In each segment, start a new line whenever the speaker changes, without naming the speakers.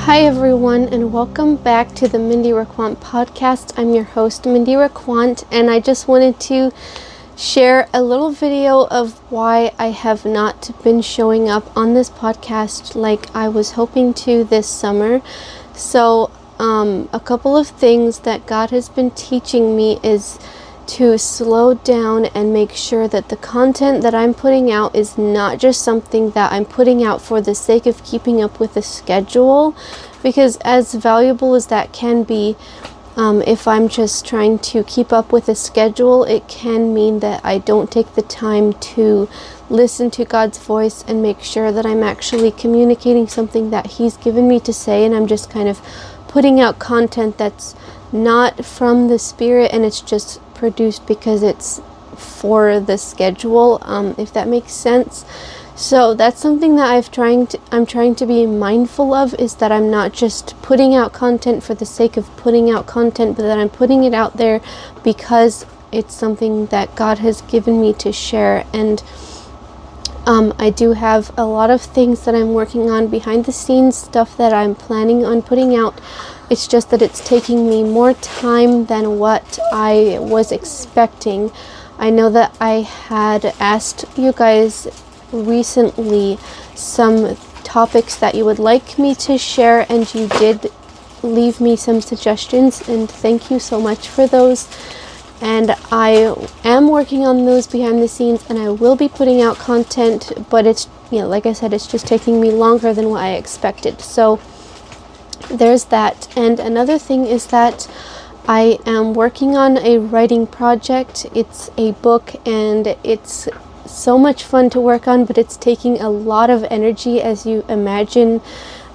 Hi everyone, and welcome back to the Mindy Raquant podcast. I'm your host, Mindy Raquant, and I just wanted to share a little video of why I have not been showing up on this podcast like I was hoping to this summer. So, a couple of things that God has been teaching me is to slow down and make sure that the content that I'm putting out is not just something that I'm putting out for the sake of keeping up with the schedule, because as valuable as that can be, if I'm just trying to keep up with a schedule, it can mean that I don't take the time to listen to God's voice and make sure that I'm actually communicating something that He's given me to say, and I'm just kind of putting out content that's not from the Spirit and it's just produced because it's for the schedule, if that makes sense. So that's something that I'm trying to be mindful of, is that I'm not just putting out content for the sake of putting out content, but that I'm putting it out there because it's something that God has given me to share. And I do have a lot of things that I'm working on behind the scenes, stuff that I'm planning on putting out. It's just that it's taking me more time than what I was expecting. I know that I had asked you guys recently some topics that you would like me to share, and you did leave me some suggestions, and thank you so much for those. And I am working on those behind the scenes, and I will be putting out content, but it's, like I said, it's just taking me longer than what I expected. So there's that. And another thing is that I am working on a writing project. It's a book, and it's so much fun to work on, but it's taking a lot of energy. As you imagine,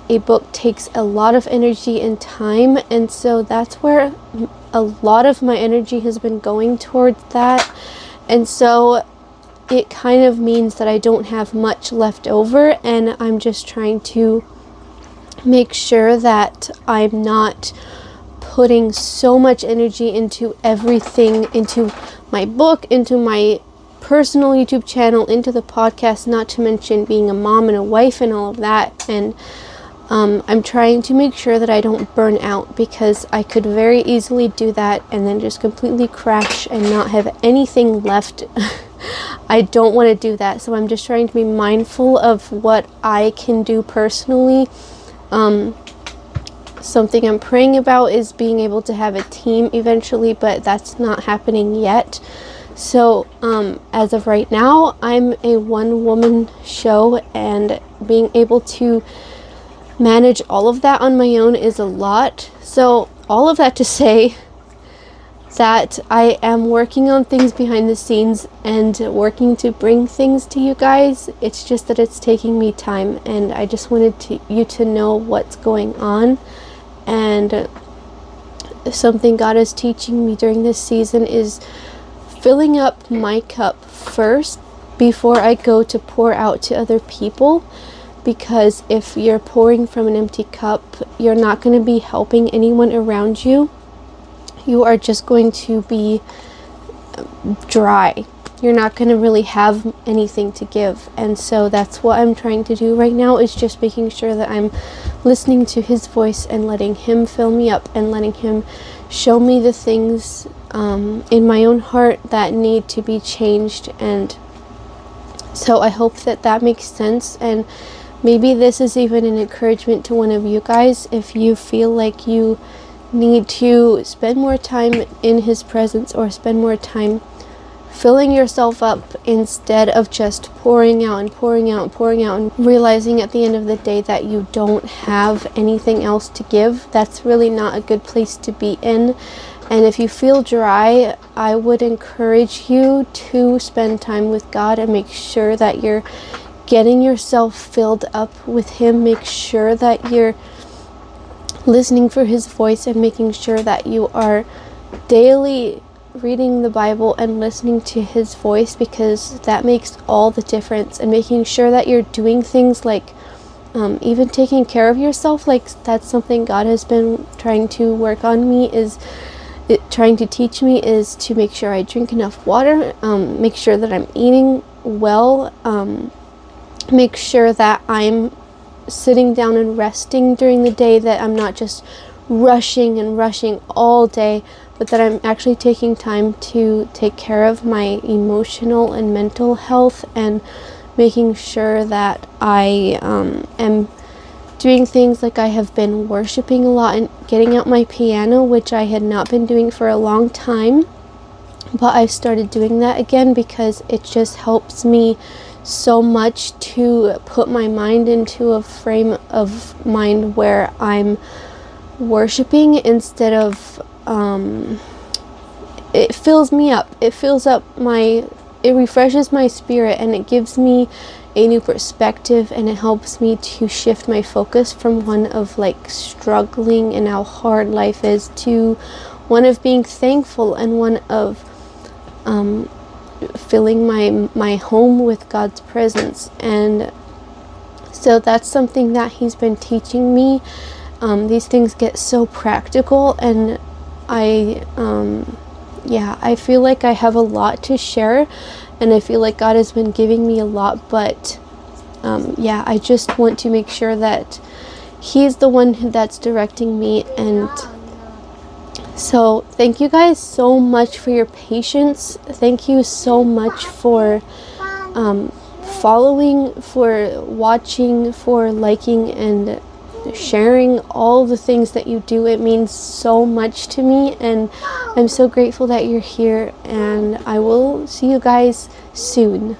a book takes a lot of energy and time, and so that's where a lot of my energy has been going towards that. And so it kind of means that I don't have much left over, and I'm just trying to make sure that I'm not putting so much energy into everything, into my book, into my personal YouTube channel, into the podcast, not to mention being a mom and a wife and all of that. And I'm trying to make sure that I don't burn out, because I could very easily do that and then just completely crash and not have anything left. I don't want to do that. So I'm just trying to be mindful of what I can do personally. Something I'm praying about is being able to have a team eventually, but that's not happening yet. So as of right now, I'm a one-woman show, and being able to manage all of that on my own is a lot. So all of that to say that I am working on things behind the scenes and working to bring things to you guys. It's just that it's taking me time, and I just wanted you to know what's going on. And something God is teaching me during this season is filling up my cup first before I go to pour out to other people. Because if you're pouring from an empty cup, you're not going to be helping anyone around you. You are just going to be dry. You're not going to really have anything to give. And so that's what I'm trying to do right now, is just making sure that I'm listening to His voice and letting Him fill me up and letting Him show me the things in my own heart that need to be changed. And so I hope that that makes sense. And maybe this is even an encouragement to one of you guys. If you feel like you need to spend more time in His presence, or spend more time filling yourself up instead of just pouring out and pouring out and pouring out, and realizing at the end of the day that you don't have anything else to give, that's really not a good place to be in. And if you feel dry, I would encourage you to spend time with God and make sure that you're getting yourself filled up with Him. Make sure that you're listening for His voice, and making sure that you are daily reading the Bible and listening to His voice, because that makes all the difference. And making sure that you're doing things like even taking care of yourself. Like, that's something God has been trying to work on me, trying to teach me, is to make sure I drink enough water, make sure that I'm eating well, make sure that I'm sitting down and resting during the day, that I'm not just rushing and rushing all day, but that I'm actually taking time to take care of my emotional and mental health, and making sure that I am doing things like I have been worshiping a lot and getting out my piano, which I had not been doing for a long time. But I started doing that again because it just helps me so much to put my mind into a frame of mind where I'm worshiping instead of it fills me up. It refreshes my spirit, and it gives me a new perspective, and it helps me to shift my focus from one of like struggling and how hard life is to one of being thankful, and one of filling my home with God's presence. And so that's something that he's been teaching me. These things get so practical, and I feel like I have a lot to share, and I feel like God has been giving me a lot, but I just want to make sure that he's the one that's directing me. And so thank you guys so much for your patience. Thank you so much for following, for watching, for liking and sharing all the things that you do. It means so much to me, and I'm so grateful that you're here, and I will see you guys soon.